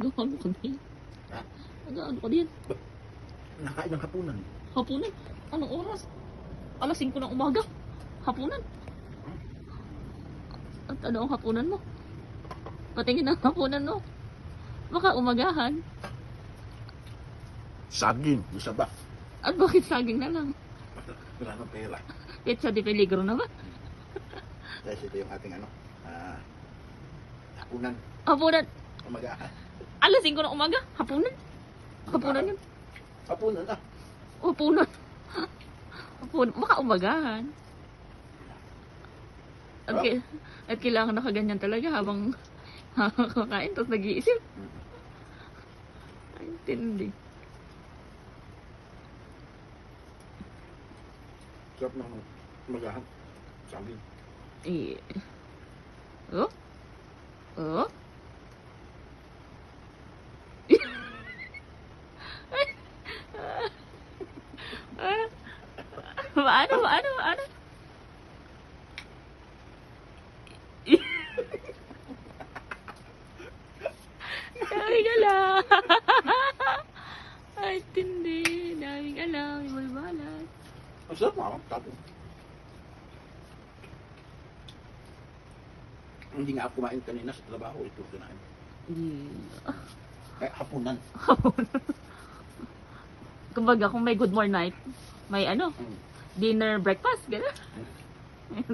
Nagaano ka din? Ha? Nagaano ka din? Nakain ng hapunan. Hapunan? Anong oras? Alas 5 ng umaga? Hapunan? At ano ang hapunan mo? Patingin ang hapunan mo. Baka umagahan. Saging, isa ba? At bakit saging na lang? Wala nang pera. Pizza de peligro na ba? Dahil ito yung ating hapunan. Hapunan? Umagahan. Alas 5 ng umaga? Hapunan? Hapunan yun? Hapunan ah. Hapunan. Hapunan. Baka umagahan. At kailangan nakaganyan talaga habang kakain tapos nag-iisip. Ay, tindi. Sarap ng umagahan. Saging. Eh. Oh? Oh? Paano? Daming alam. Ay, tindi. Daming alam. May balbalas. Ang sarap mga tapos. Hindi nga ako kumain kanina sa trabaho. Ito kinain. Kaya hapunan. Kumbaga, kung may good morning night, may ano, dinner, breakfast, gano'n.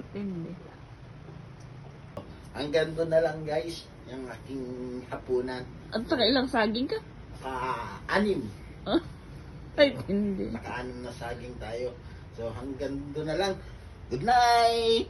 Tindi. Hanggang doon na lang guys, yung aking hapunan. At saka ilang saging ka? Anim. Ay, tindi. Naka-anim na saging tayo. So hanggang doon na lang. Good night!